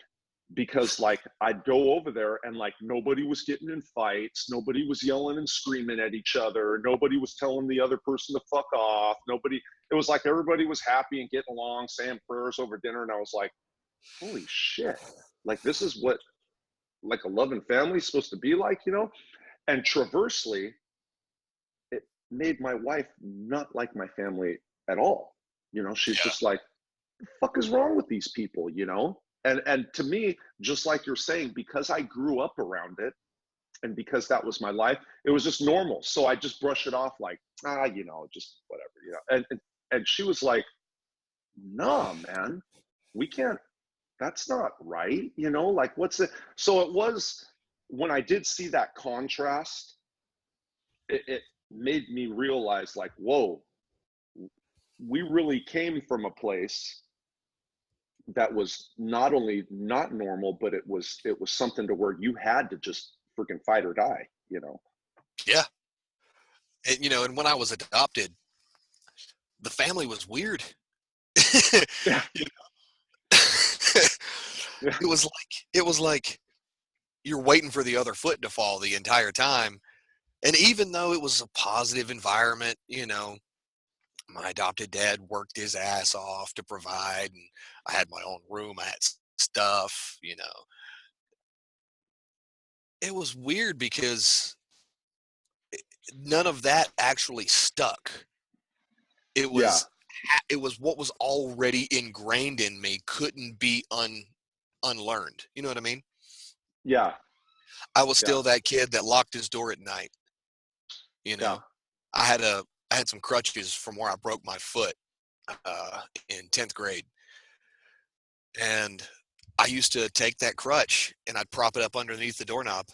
because like I'd go over there and like nobody was getting in fights, nobody was yelling and screaming at each other, nobody was telling the other person to fuck off, nobody. It was like everybody was happy and getting along, saying prayers over dinner, and I was like, holy shit, like this is what like a loving family is supposed to be like. And traversely, it made my wife not like my family at all. She's Yeah. just like, the fuck is wrong with these people? And to me, just like you're saying, because I grew up around it and because that was my life, it was just normal. So I just brush it off like, just whatever. And she was like, nah, man, we can't, that's not right. Like what's it? So it was when I did see that contrast, it made me realize like, whoa, we really came from a place that was not only not normal, but it was something to where you had to just freaking fight or die. Yeah. And when I was adopted, the family was weird. Yeah. You know? Yeah. it was like you're waiting for the other foot to fall the entire time. And even though it was a positive environment, my adopted dad worked his ass off to provide, and I had my own room, I had stuff. It was weird because none of that actually stuck. It Yeah. was it was what was already ingrained in me couldn't be unlearned. You know what I mean? Yeah. I was Yeah. still that kid that locked his door at night. You Yeah. know, I had some crutches from where I broke my foot in 10th grade, and I used to take that crutch and I'd prop it up underneath the doorknob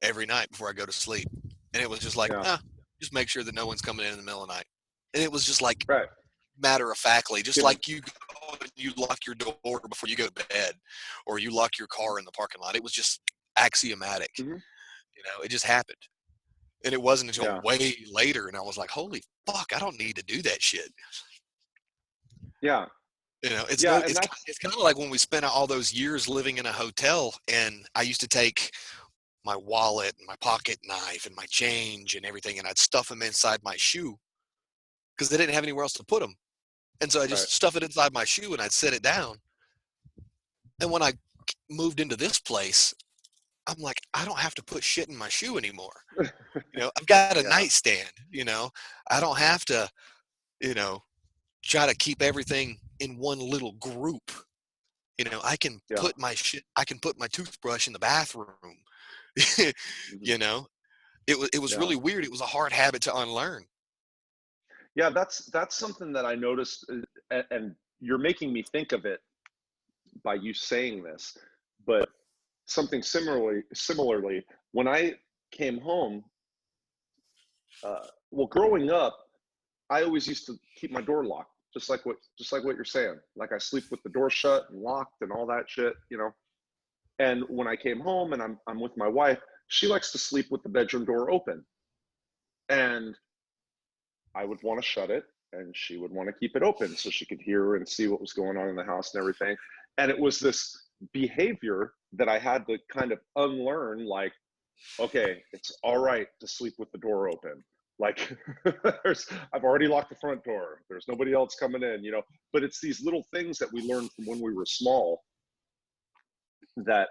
every night before I go to sleep, and it was just like, Yeah. just make sure that no one's coming in the middle of the night, and it was just like Right. matter of factly, just Give it. like you go and you lock your door before you go to bed, or you lock your car in the parking lot. It was just axiomatic. Hmm. It just happened. And it wasn't until Yeah. way later, and I was like, "Holy fuck! I don't need to do that shit." Yeah. It's Yeah. no, And that's, it's kind of like when we spent all those years living in a hotel, and I used to take my wallet and my pocket knife and my change and everything, and I'd stuff them inside my shoe because they didn't have anywhere else to put them, and so I right. just stuff it inside my shoe and I'd set it down. And when I moved into this place, I'm like, I don't have to put shit in my shoe anymore. I've got a Yeah. nightstand. I don't have to, you know, try to keep everything in one little group. I can Yeah. put my shit, I can put my toothbrush in the bathroom. Hmm. you know, it was Yeah. really weird. It was a hard habit to unlearn. Yeah. That's something that I noticed, and you're making me think of it by you saying this, but something similarly, when I came home, well, growing up, I always used to keep my door locked, just like what you're saying. Like I sleep with the door shut and locked and all that shit, you know. And when I came home and I'm with my wife, she likes to sleep with the bedroom door open. And I would want to shut it and she would want to keep it open so she could hear and see what was going on in the house and everything. And it was this behavior that I had to kind of unlearn, like, okay, it's all right to sleep with the door open. Like I've already locked the front door. There's nobody else coming in, you know. But it's these little things that we learned from when we were small that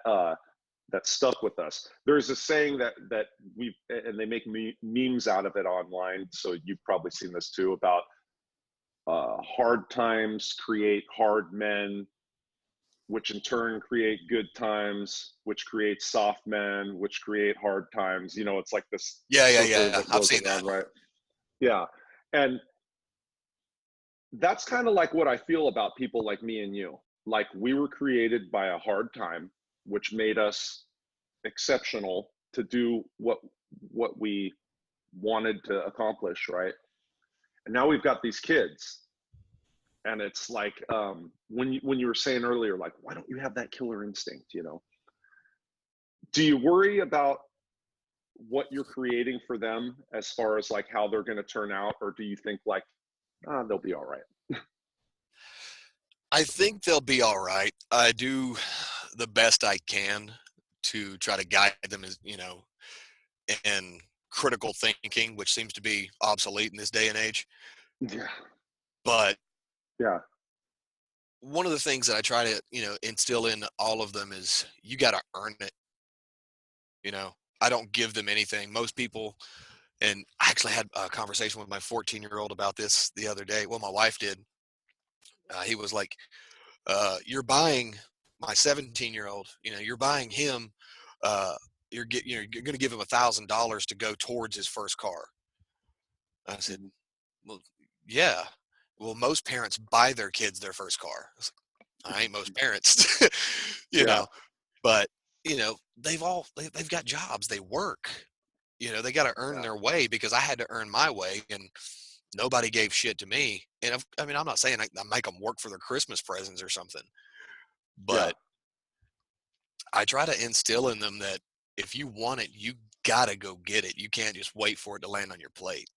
that stuck with us. There's a saying that we and they make memes out of it online. So you've probably seen this too about hard times create hard men, which in turn create good times, which create soft men, which create hard times. You know, it's like this circle Yeah. that I've goes seen that. around, right? Yeah. And that's kind of like what I feel about people like me and you. Like we were created by a hard time, which made us exceptional to do what we wanted to accomplish, right? And now we've got these kids, and it's like when you were saying earlier, like, why don't you have that killer instinct? You know, do you worry about what you're creating for them as far as like how they're going to turn out, or do you think like, they'll be all right? I think they'll be all right. I do the best I can to try to guide them, as you know, in critical thinking, which seems to be obsolete in this day and age. Yeah, But yeah, one of the things that I try to, instill in all of them is you got to earn it. You know, I don't give them anything. Most people, and I actually had a conversation with my 14-year-old about this the other day. Well, my wife did. He was like, "You're buying my 17-year-old. You're buying him. Uh, you're going to give him $1,000 to go towards his first car." I said, mhm, "Well, yeah. Well, most parents buy their kids their first car." I was like, I ain't most parents, you yeah, know, but they've got jobs, they work, they got to earn yeah, their way because I had to earn my way and nobody gave shit to me. And I mean, I'm not saying I make them work for their Christmas presents or something, yeah. but I try to instill in them that if you want it, you gotta go get it. You can't just wait for it to land on your plate.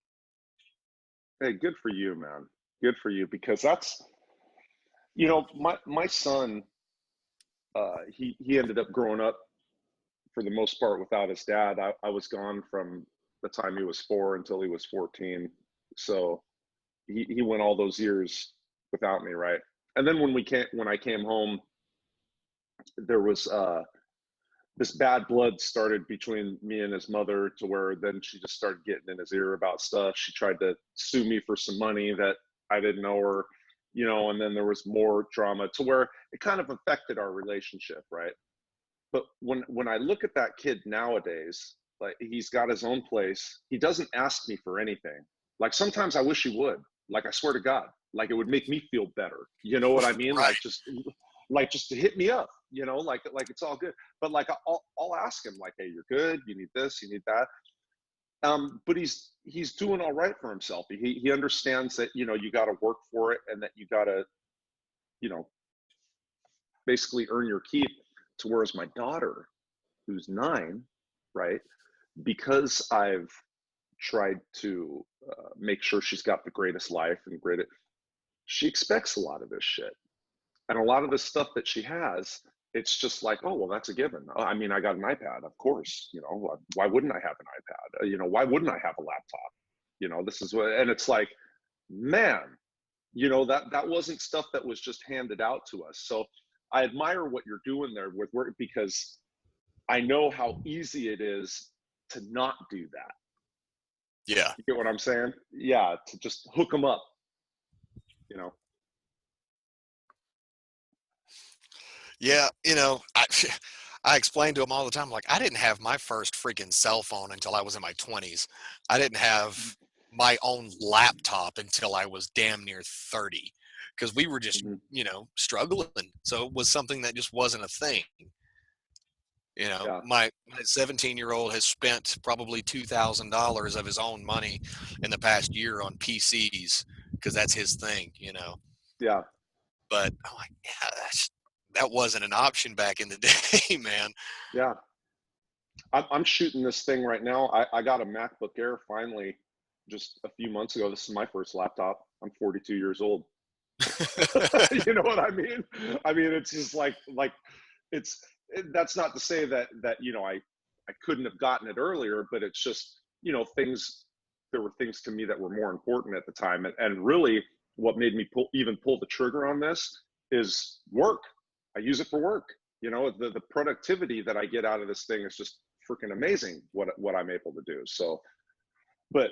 Hey, good for you, man. Good for you, because that's, you know, my son, he ended up growing up for the most part without his dad. I was gone from the time he was 4 until he was 14. So he went all those years without me, right? And then when I came home, there was this bad blood started between me and his mother, to where then she just started getting in his ear about stuff. She tried to sue me for some money that I didn't know her, you know, and then there was more drama to where it kind of affected our relationship, right? But when I look at that kid nowadays, like he's got his own place. He doesn't ask me for anything. Like sometimes I wish he would. Like I swear to God, like it would make me feel better. You know what I mean? Right. Like just to hit me up. You know, like it's all good. But like I'll ask him like, hey, you're good. You need this. You need that. But he's doing all right for himself. He understands that you got to work for it, and that you got to you know basically earn your keep. To whereas my daughter, who's 9, right? Because I've tried to make sure she's got the greatest life and great, she expects a lot of this shit. And a lot of the stuff that she has, it's just like, oh, well, that's a given. I mean, I got an iPad, of course. Why wouldn't I have an iPad? Why wouldn't I have a laptop? This is what, and it's like, man, that wasn't stuff that was just handed out to us. So I admire what you're doing there with work, because I know how easy it is to not do that. Yeah. You get what I'm saying? Yeah, to just hook them up, you know. Yeah. I explain to them all the time, like, I didn't have my first freaking cell phone until I was in my 20s. I didn't have my own laptop until I was damn near 30. because we were just, Hmm. struggling. So it was something that just wasn't a thing. Yeah. My 17-year-old has spent probably $2,000 of his own money in the past year on PCs because that's his thing. Yeah. But I'm like, yeah, that wasn't an option back in the day, man. Yeah. I'm shooting this thing right now. I got a MacBook Air finally just a few months ago. This is my first laptop. I'm 42 years old. You know what I mean? I mean, it's just like it's that's not to say that I couldn't have gotten it earlier, but it's just things. There were things to me that were more important at the time, and really, what made me pull the trigger on this is work. I use it for work. The productivity that I get out of this thing is just freaking amazing. What I'm able to do. So, but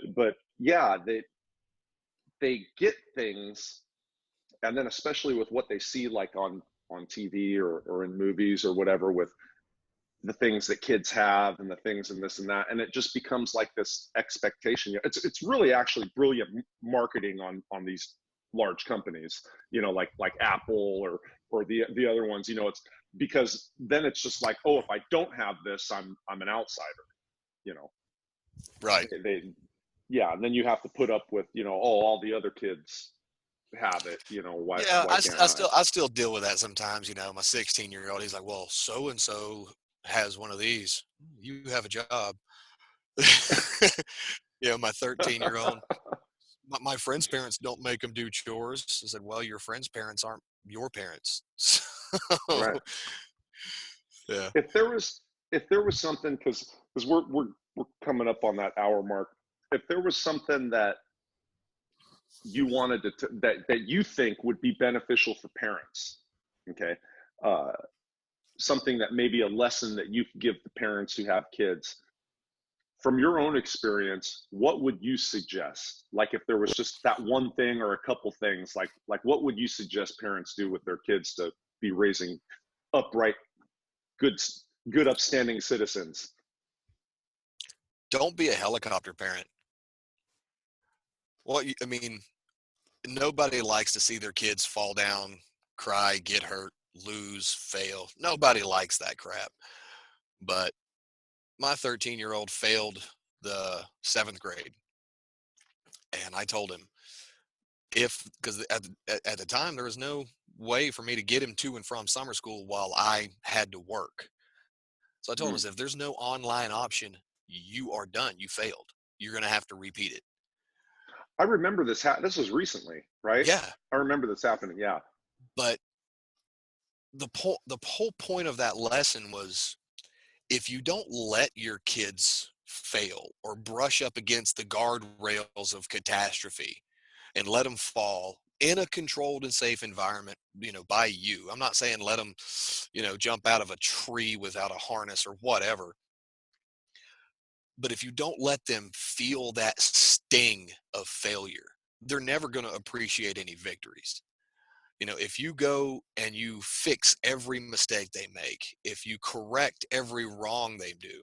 yeah, they get things, and then especially with what they see like on TV or in movies or whatever, with the things that kids have and the things and this and that, and it just becomes like this expectation. It's really actually brilliant marketing on these large companies, like Apple or the other ones. It's because then it's just like, oh, if I don't have this, I'm an outsider. You know, Right. they yeah, and then you have to put up with oh, all the other kids have it. Why Yeah, why I, can't I I? still I still deal with that sometimes. My 16-year-old, he's like, well, so and so has one of these. You have a job. My 13-year-old, my friend's parents don't make them do chores. I said, well, your friend's parents aren't your parents. So, Right. yeah. if there was if there was something, because we're coming up on that hour mark. If there was something that you wanted that you think would be beneficial for parents, okay, uh, something that maybe a lesson that you could give the parents who have kids from your own experience, what would you suggest? Like, if there was just that one thing or a couple things, like what would you suggest parents do with their kids to be raising upright, good good upstanding citizens? Don't be a helicopter parent. Well, I mean, nobody likes to see their kids fall down, cry, get hurt, lose, fail. Nobody likes that crap. But my 13-year-old failed the seventh grade. And I told him, because at the time, there was no way for me to get him to and from summer school while I had to work. So I told Mm. him, if there's no online option, you are done. You failed. You're going to have to repeat it. I remember this. This was recently, right? Yeah. I remember this happening. Yeah. But the whole point of that lesson was, if you don't let your kids fail or brush up against the guardrails of catastrophe and let them fall in a controlled and safe environment, by you. I'm not saying let them, jump out of a tree without a harness or whatever. But if you don't let them feel that sting of failure, they're never going to appreciate any victories. If you go and you fix every mistake they make, if you correct every wrong they do,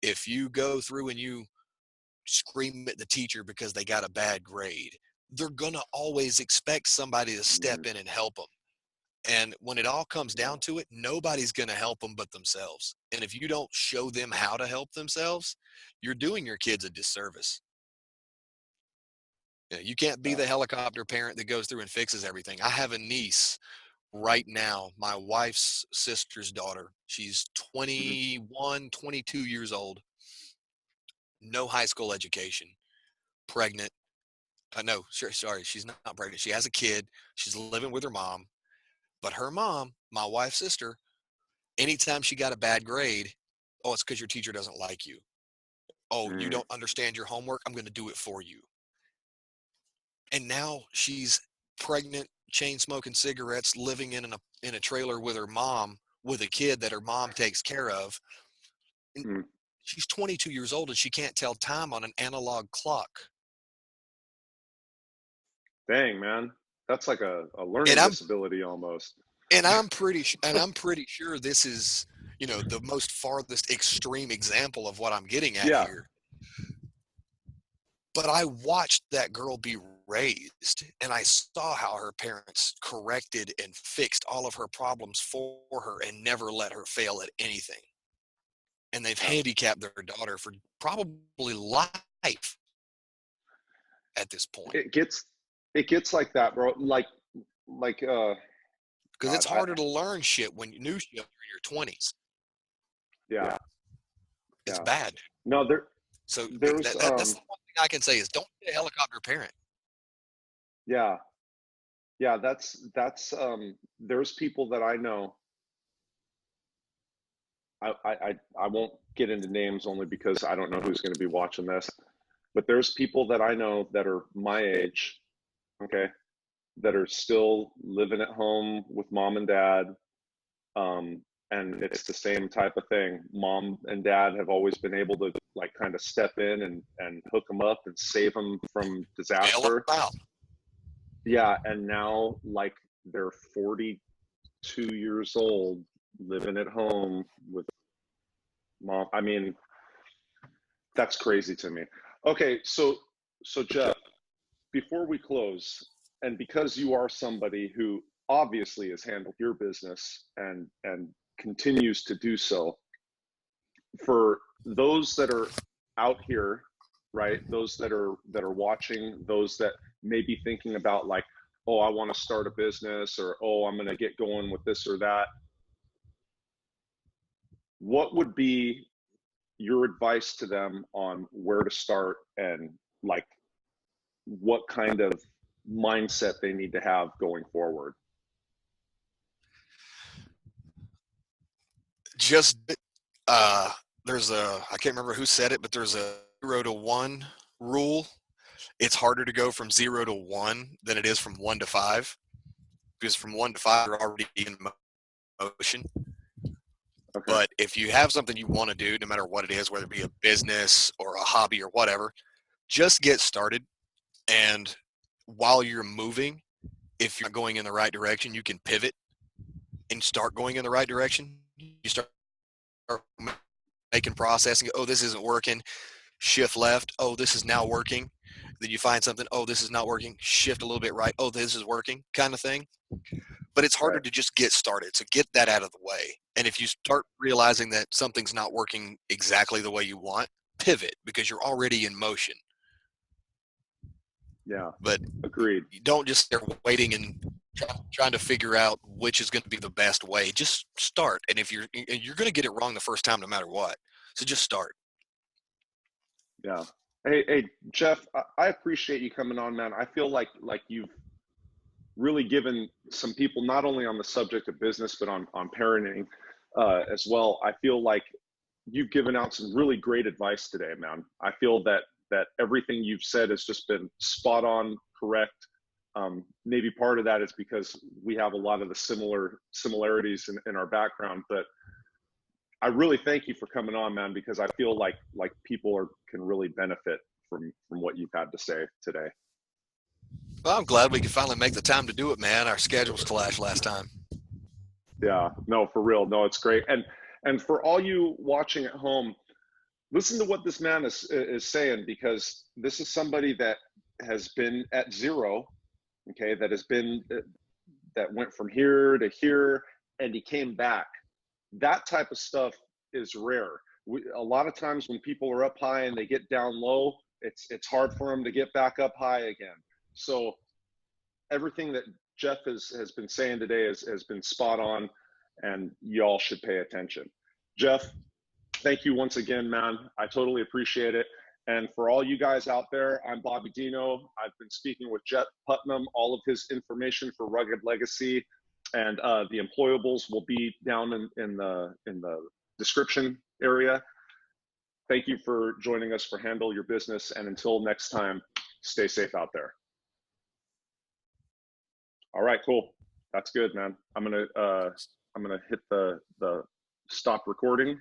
if you go through and you scream at the teacher because they got a bad grade, they're going to always expect somebody to step Mm. in and help them. And when it all comes Yeah. down to it, nobody's going to help them but themselves. And if you don't show them how to help themselves, you're doing your kids a disservice. You can't be Yeah. the helicopter parent that goes through and fixes everything. I have a niece right now, my wife's sister's daughter. She's Mhm. 21, 22 years old, no high school education, pregnant. No, sorry, she's not pregnant. She has a kid. She's living with her mom. But her mom, my wife's sister, anytime she got a bad grade, oh, it's because your teacher doesn't like you. Oh, you Mm. don't understand your homework. I'm going to do it for you. And now she's pregnant, chain smoking cigarettes, living in a trailer with her mom, with a kid that her mom takes care of. And Mm. she's 22 years old and she can't tell time on an analog clock. Dang, man, that's like a And learning I'm disability almost. and I'm pretty sure this is, the most farthest extreme example of what I'm getting at Yeah. here. But I watched that girl be raised, and I saw how her parents corrected and fixed all of her problems for her and never let her fail at anything. And they've Yeah. handicapped their daughter for probably life at this point. It gets it gets like that, bro. Like Because God, it's harder to learn shit when new shit when you're in your 20s. yeah, It's yeah. bad. No, So there's that's the one thing I can say is don't be a helicopter parent. yeah, yeah, there's people that I know. I won't get into names only because I don't know who's going to be watching this, but there's people that I know that are my age, okay, that are still living at home with mom and dad. And it's the same type of thing. Mom and dad have always been able to like kind of step in and hook them up and save them from Bail them disaster. out. Yeah, and now like they're 42 years old living at home with mom. I mean, that's crazy to me. Okay, so Jeff, before we close, and because you are somebody who obviously has handled your business and continues to do so, for those that are out here, right? Those that are watching, those that may be thinking about like, oh, I want to start a business, or oh, I'm going to get going with this or that. What would be your advice to them on where to start and like what kind of mindset they need to have going forward? Just there's a I can't remember who said it, but there's a 0 to 1 rule. It's harder to go from 0 to 1 than it is from 1 to 5, because from 1 to 5 you're already in motion. Okay. But if you have something you want to do, no matter what it is, whether it be a business or a hobby or whatever, just get started. And while you're moving, if you're not going in the right direction, you can pivot and start going in the right direction. You start making processing. Oh, this isn't working. Shift left. Oh, this is now working. Then you find something. Oh, this is not working. Shift a little bit right. Oh, this is working, kind of thing. But it's harder Right. to just get started. So get that out of the way. And if you start realizing that something's not working exactly the way you want, pivot, because you're already in motion. Yeah. But Agreed. you don't just start waiting and trying to figure out which is going to be the best way. Just start. And if you're going to get it wrong the first time, no matter what. So just start. Yeah. Hey, Jeff, I appreciate you coming on, man. I feel like you've really given some people, not only on the subject of business, but on parenting as well. I feel like you've given out some really great advice today, man. I feel that everything you've said has just been spot on, correct. Maybe part of that is because we have a lot of the similarities in our background, but I really thank you for coming on, man, because I feel like people can really benefit from what you've had to say today. Well, I'm glad we could finally make the time to do it, man. Our schedules clashed last time. Yeah, no, for real. No, it's great. And for all you watching at home, listen to what this man is saying, because this is somebody that has been at zero, okay, that went from here to here, and he came back. That type of stuff is rare. A lot of times when people are up high and they get down low, it's hard for them to get back up high again. So everything that Jeff has been saying today has been spot on, and y'all should pay attention. Jeff, thank you once again, man. I totally appreciate it. And for all you guys out there, I'm Bobby Dino. I've been speaking with Jeff Putnam. All of his information for Rugged Legacy and the Employables will be down in the description area. Thank you for joining us for Handle Your Business. And until next time, stay safe out there. All right, cool. That's good, man. I'm gonna hit the stop recording.